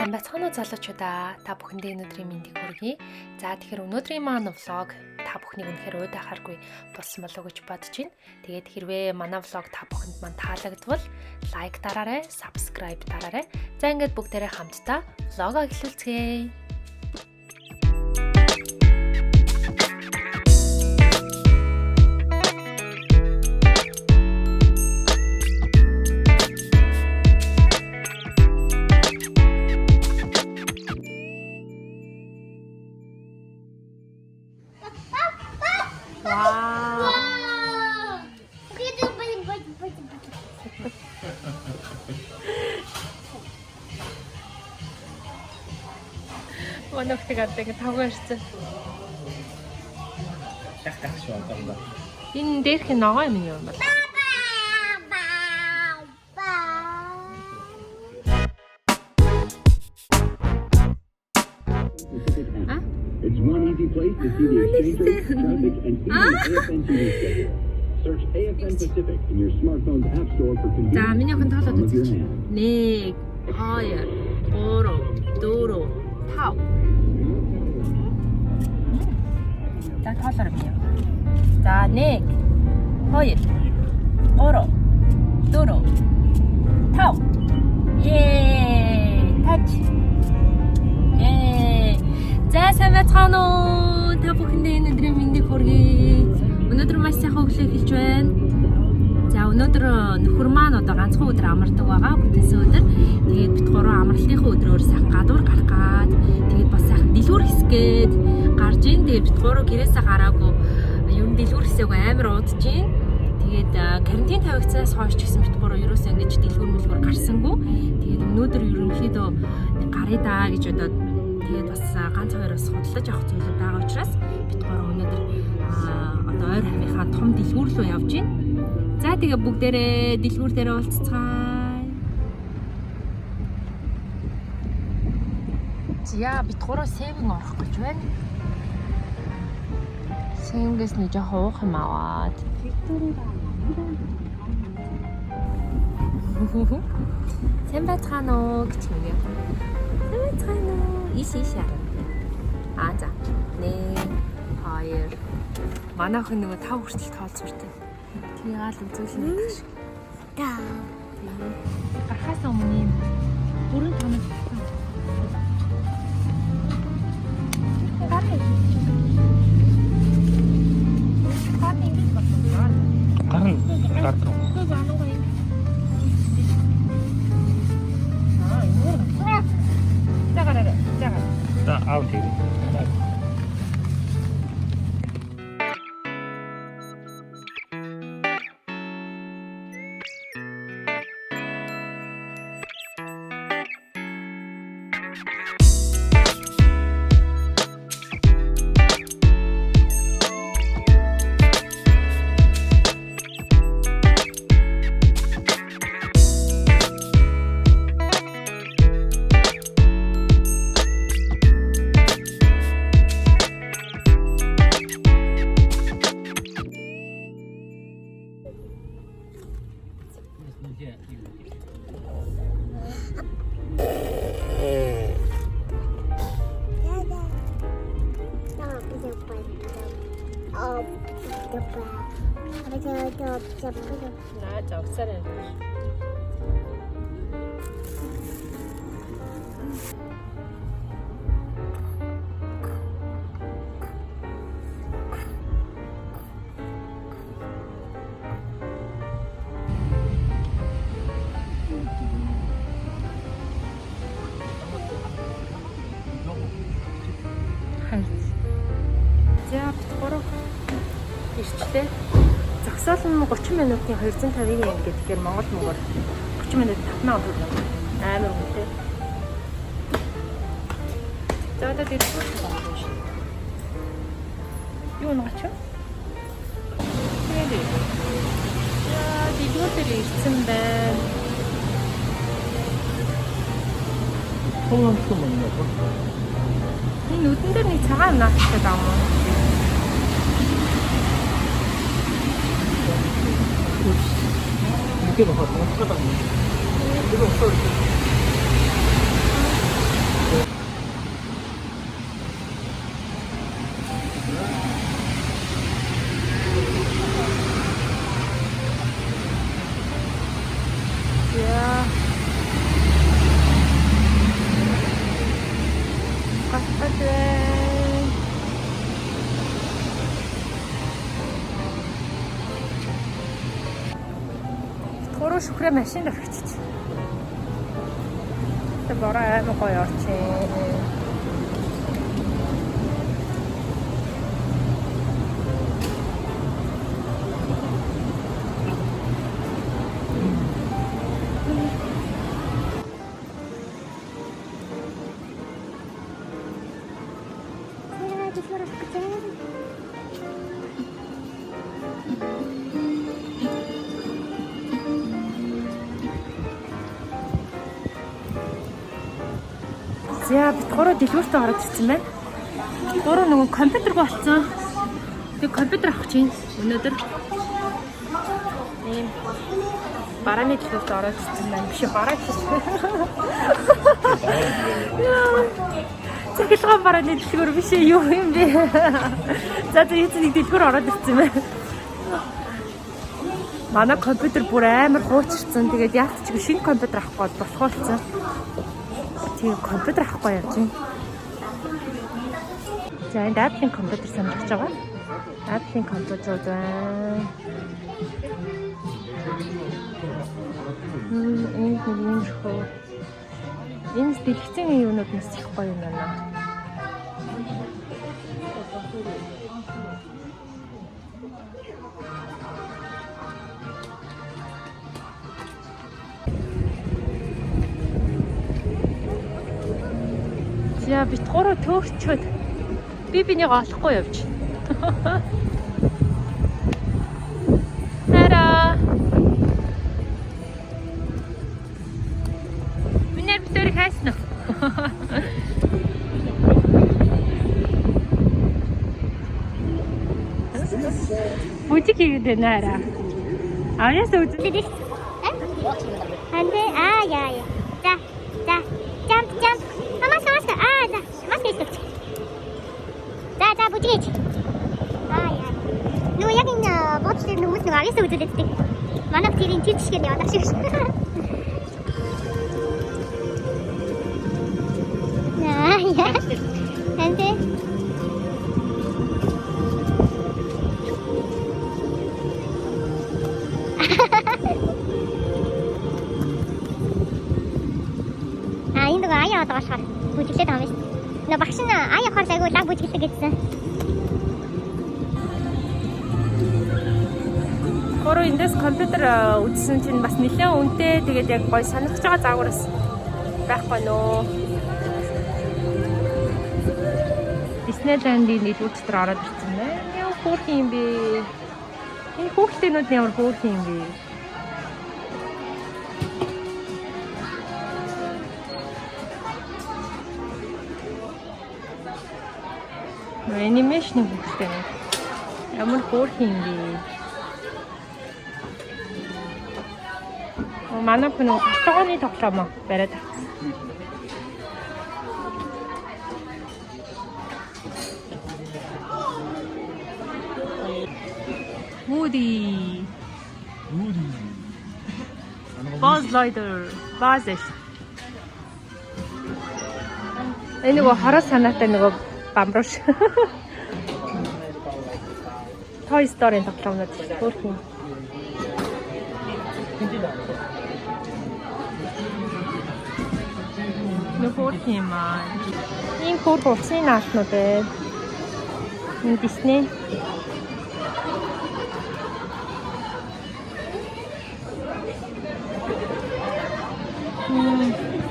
Сайн байцгаана уу залуучуудаа. Та бүхэндээ өнөөдрийн мэндийг хүргэе. За тэгэхээр өнөөдрийн маань влог та бүхнийг үнэхээр уйдахааргүй болсон болов уу гэж бодож байна. Тэгээд хэрвээ манай влог та бүхэнд маань таалагдвал лайк дараарай, subscribe дараарай. За ингээд бүгдээрээ хамтдаа влогоо эхлүүлцгээе. Манайхтыг одоо ингэ тавгаар ирсэн. Тах шүү одоо. Энэ дээрх нь ногоо юм юм байна. It's one easy place to see the exchange rate, traffic, and even AFN TV schedule. Search AFN Pacific in your smartphone's app store for convenience. За миний охин тоолоод With your үзчих. hand. 1 2 3 4 5. За тоолоор бий. За 1 2 3 4 5. Yay! Тач. За сайн байцгаана уу? Та бүхэндээ энэ өдрийн мэндийг хүргэе. Өнөөдөр маш сайхан өглөө эхэлж байна. За өнөөдөр нөхөр маань одоо ганцхан өдөр амардаг байгаа. Бүтэнсэн өдөр. Тэгээд бид гурван амралтынхаа өдрөөр сайхан гадуур гарах гад. Тэгээд бас сайхан дэлгүүр хэсгээд гарж ийн. Тэгээд бид гурав гэрээсээ гараагүй. Ер нь дэлгүүр хэсээг амар уудаж ийн. Тэгээд карантин тавигдсанаас хойш ч гэсэн бид гурав ерөөсөө ингэж дэлгүүр гарсангүй. Тэгээд өнөөдөр ерөнхийдөө гаръя даа гэж одоо тэгээд бас ганц хоёроос хөдлөж авах зүйл байгаа учраас бид гурав өнөөдөр одоо ойр хавийнхаа том дэлгүүр рүү явж байна. За тэгээ бүгдээрээ дэлгүүр дээр уулзцгаая. За бид гурав сэвэн орох гэж байна. Сэвэнгээс нэг жоохон уух юм аваад. Сайн байцгаана уу гэж нэгэ. Сайн байцгаана уу? Иш хараа. За. 1 2 манай охин нөгөө 5 хүртэл тоолцоортой. Тгийгаал үзүүлнэ гэх шиг. Таа. Гарахаас өмнө юм. Бүрэн тоног. Гарна. За аут хийе. На, завсараа. За бид гурав ирчлээ. Загсаал нь 30 минутын 250 yen гэхээр Монгол 30 минут 5000 төгрөг. Амар үнэтэй. За одоо дэлгүүр байна шүү. Юу наач? Тэгээд яа дэлгүүр дээр ирсэн байна. Хөөс юм байна. Энэ үдэн дээр нэг цагаан наачтай даа мó. 이게 뭐 어떻게 받는? 이거 없어. Бороо шүхрээ машинд орчихчих. Тэ бороо аймаг гоё орчих. За бид гурав дэлгүүртээ ороод ирсэн байна. Гурав нөгөө компьютер болцсон. Тэг компьютер авах чинь өнөөдөр ийм барааны дэлгүүртээ ороод ирсэн байна. Биш бараа гэж. Цэглэгээ барааны дэлгүүр биш юу юм бэ? За эцэг нэг дэлгүүр ороод ирсэн байна. Манай компьютер бүр амар хуучирсан. Тэгээд яг ч шинэ компьютер авах гээд болохоолцсон. Тийм компьютер авахгүй явж байна. За энэ Apple компьютер сонирхож байгаа. Apple компьютерууд байна. Энэ юм шоу. Энэ дэлгэцийн юунууд нэс их гоё юм байна. За бит гурав төөгчөөд би бинийг олохгүй явж. Тара. Минер битэр хайснаа. Бутик хийгээд наараа. Авьяас үзлээ. 안돼 야야 자 점프 마스크 마스크 있어 자 부지게지 야 너 여기 있는 버츠들 너무 좋아 알겠어 우주됐지 만약 뒤린 뒤치겠네 다시 야 안돼 인도가 아예 왔다 갔다 부직대 다음에 나 박신아 아예 걸어 이거 딱 부직대겠어 Гурав эндээс компьютер үзсэн чинь бас нэлээд үнэтэй. Тэгээд яг гоё санагдаж байгаа заагураас байхгүй нөө. Диснейленд нийлүүлэлтээр ороод ирсэн байна. Яа хөөх юм бэ? Энэ хүүхдүүд ямар хөөх юм бэ? Анимашн хүүхдтэй. Ямар хөөх юм бэ? Манай хүн тоглооны тоглоом бариад авсан. Woody. Buzz Lightyear. Buzz. Энэ нөгөө хараа санаатай нөгөө бамруулш. Toy Story-ийн тоглоомнууд хөөх юм. Нөгөө юм аа. Энэ хөөх усын наалтнууд ээ. Энэ Disney.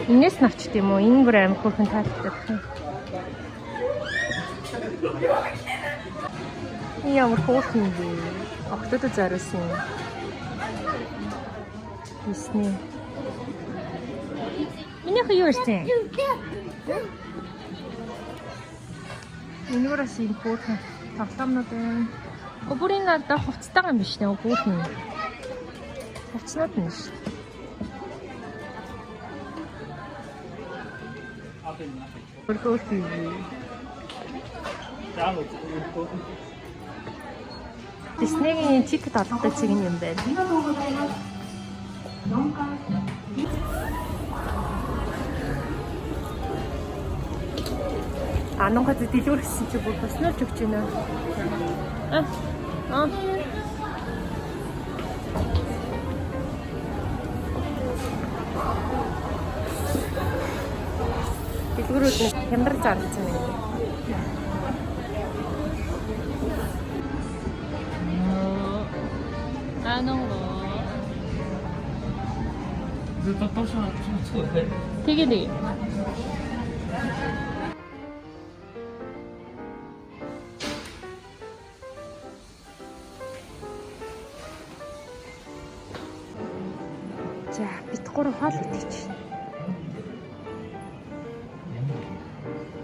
Инээс навчт юм уу? Энэ бүр амар хөөрхөн таалагддаг. Ямар хөөрхөн юм бэ? Октодод зориулсан юм. Disney. Минийх юу ирсэн? Энэ бүрээс энэ хөөрхөн тоглоомнууд байна. Өөрийн надад хувцастайгаа юм биш нэ хөөрхөн. Хувцнууд нь шүү. Хөөрхөн. Disney-ийн чиг толгойтой чиг юм байна. Анонхад дэлгүүрсэн чи бүр туснуулж өгч байна. Дэлгэрүүд нэг хямдрал зарлцсан байна. 되게 자, битгуур хоол идэж.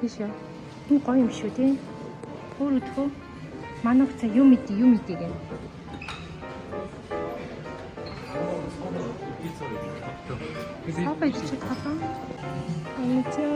Тийш үү? Энэ гоё юм шүү тий. Өөр өдгөө манай хуцаа юм идэе гэнэ. Сапа идчих тахаа. Амцаа.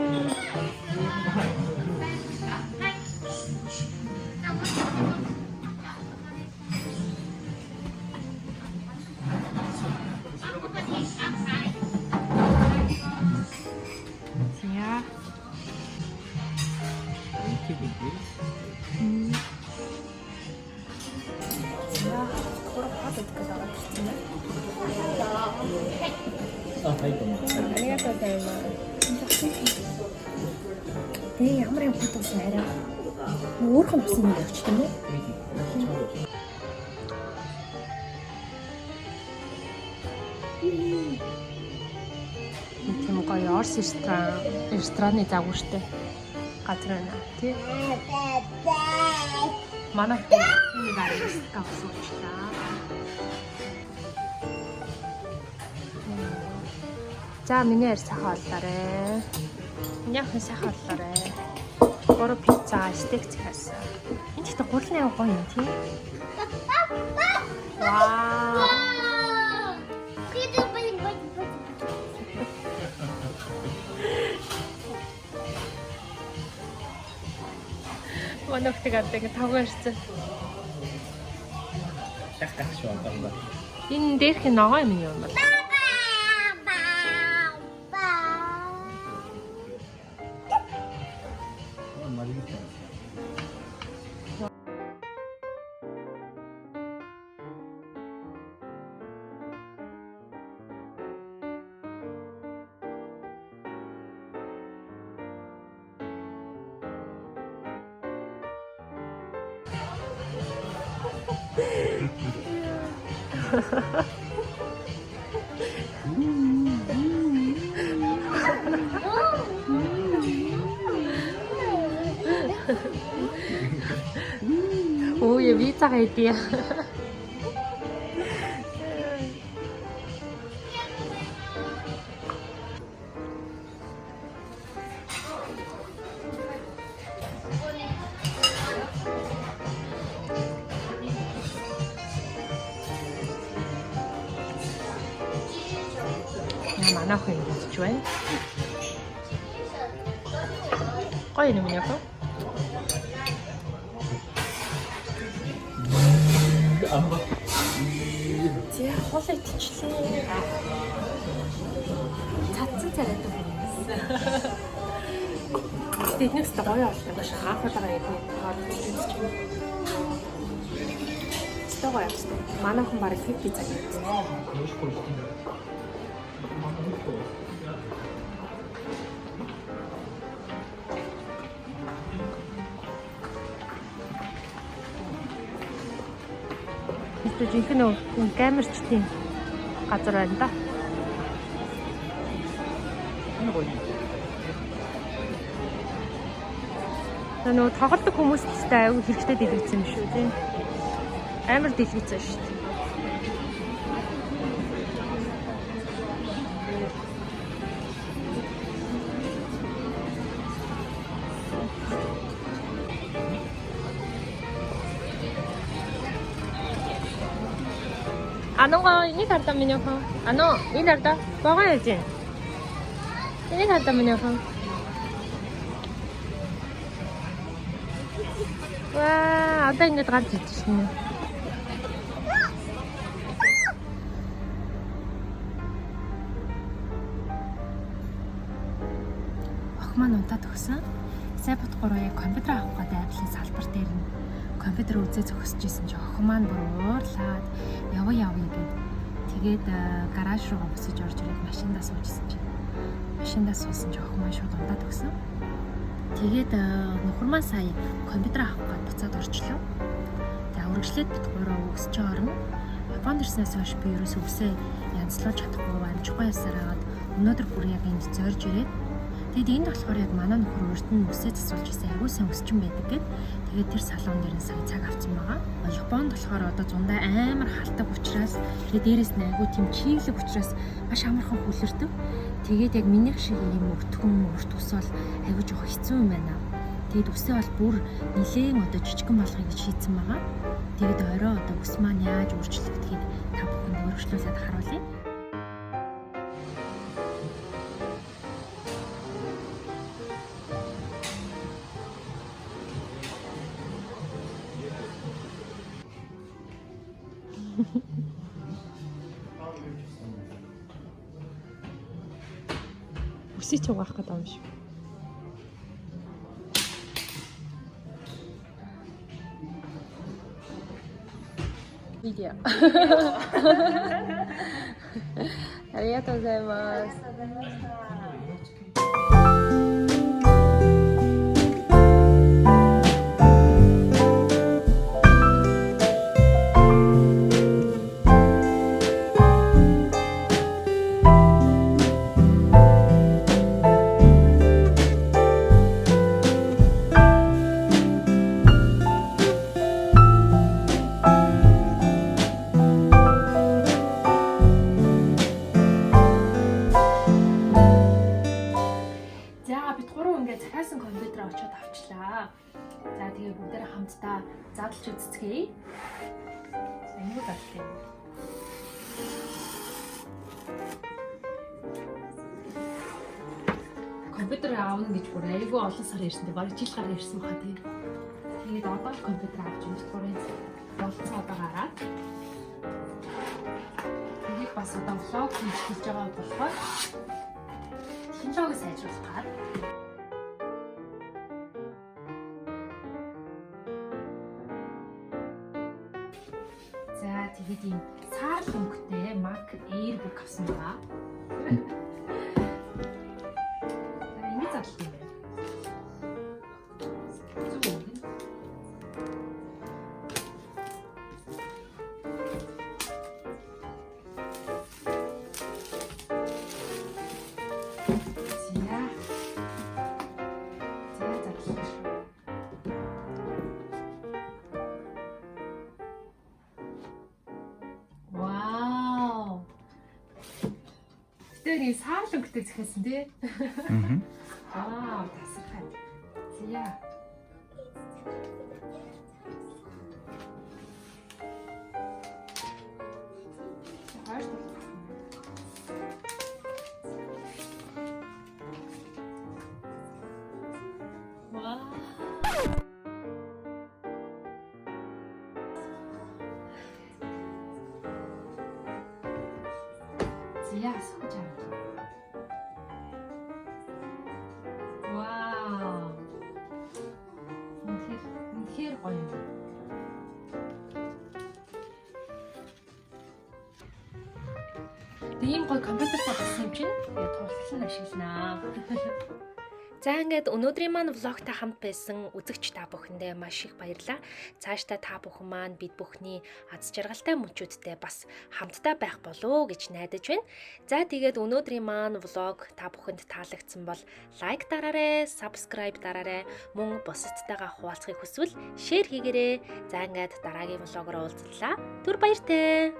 Тэг ямар юм фотосон арай өөрхөн авсан юм явж тийм үү? Тийм гоё Орос рестораны загвартай газар байна тий. Манай энэ гараас тавсуучлаа. За миний ярь сайхан боллоо. Яахан сайхан боллоо. Гур пицца, стейк цаас. Энд ихтэй гурлын аяга гоё юм тий. Вау. Манайхтыг авдаг тавгаар ирсэн. Шахтах шүү байна. Энэ дээрх ногоо юм юм бол. Ой, я вицага идея. Манай хүн гэж байна. Гоё юм яа гоо. Зэ хоол идчихлээ. Цацсан царайд байна. Тэднээс гоё болдог маш хаахалгаа яг хоол идчихсэн. Стого яасан. Манай хүн барыг хит пицца хийсэн. Эсвэл жинхэнэ камерчдын газар байна да. Нөгөө тоглодог хүмүүст аюу хэрэгтэй дэлгэцсэн юм шүү тийм. Амар дэлгэцсэн шүү дээ. 아노가 ini karta minyak ha. Ano, ini karta. 먹어야지. ini karta minyak ha. 와, одоо ингэж гарч ирж байна. Ох маань унтаад өгсөн. Сайбат 3-ыг компьютер авах гэдэг байдлын салбар дээр нь компьютер үзээ зогсож исэн чи охин маань бүр уурлаад явъя гэд тэгээд гараж руугаа босож орж ирээд машиндаа суужсэн чи машиндаа суусан ч охин маань шууд ундаад өгсөн. Тэгээд нөхөр маань сая компьютер авах гээд буцаад орчлоо. Тэгээд үргэлжлээд бит гурав өсч орно. Японд ирснээс хойш би ерөөсөө үсээ янзлуулж чадахгүй амжихгүй ясаар хагаад өнөөдөр бүр яг энд зорж ирээд тэгээд энд болохоор яг манай нөхөр өөрт нь үсээ засуулж исэн аягүй сайн өсчин байдаг гэд. Тэгээд тэр салон дээр нь сая цаг авсан байгаа. Японд болохоор одоо зундаа амар халтаг учраас тэгээд дээрэс нь аягүй тийм чиглэг учраас маш амархан хүлэрдэг. Тэгээд яг минийх шиг юм өтгөн урт ус бол аягүй жоох хэцүү юм байна. Тэгээд үсээ бол бүр нилээн одоо жижигэн болгоё гэж шийдсэн байгаа. Тэгээд орой одоо ус маань яаж өөрчлөгдөхийг та бүхэнд өргөжлүүлээд харуулъя. Үсээ ч угаах гэдэг юм шиг. Видео. Arigatou gozaimasu. Захиалсан компьютер очиод авчлаа. За тэгээ бүгдээрээ хамтдаа задлж үзцгээе. Энийг задлаа. Компьютер аавна гэж бүр айгүй олон сар ирсэн. Бараг жил гараа ирсэн баха тийм. Тэгээд одоо л компьютер авч өгсөн. Болцоо одоо гараад. Тэгээд бас одоо влог хийж байгаа болохоор технологи сайжруулах. За тэгээд ийм саар хөнгөтэй Mac Airbook авсан байгаа. Энийг задлаа юм байна. Зүг. Тэр саарлөнгөтэй захиасан тий. Аа, тасархай. Зя. Зя сохож аа. Вау. Үнэхээр гоё юм. Тийм гоё компьютер тавьсан юм чинь тултал нь ашигланаа. За ингээд өнөөдрийн маань влогтой хамт байсан үзэгч та бүхэндээ маш их баярлалаа. Цаашдаа та бүхэн маань бид бүхний аз жаргалтай мөчүүдтэй бас хамтдаа байх болов гэж найдаж байна. За тэгээд өнөөдрийн маань влог та бүхэнд таалагдсан бол лайк дараарай, subscribe дараарай. Мөн бусадтайгаа хуваалцахыг хүсвэл шеэр хийгээрэй. За ингээд дараагийн влогоор уулзлаа. Түр баяртай.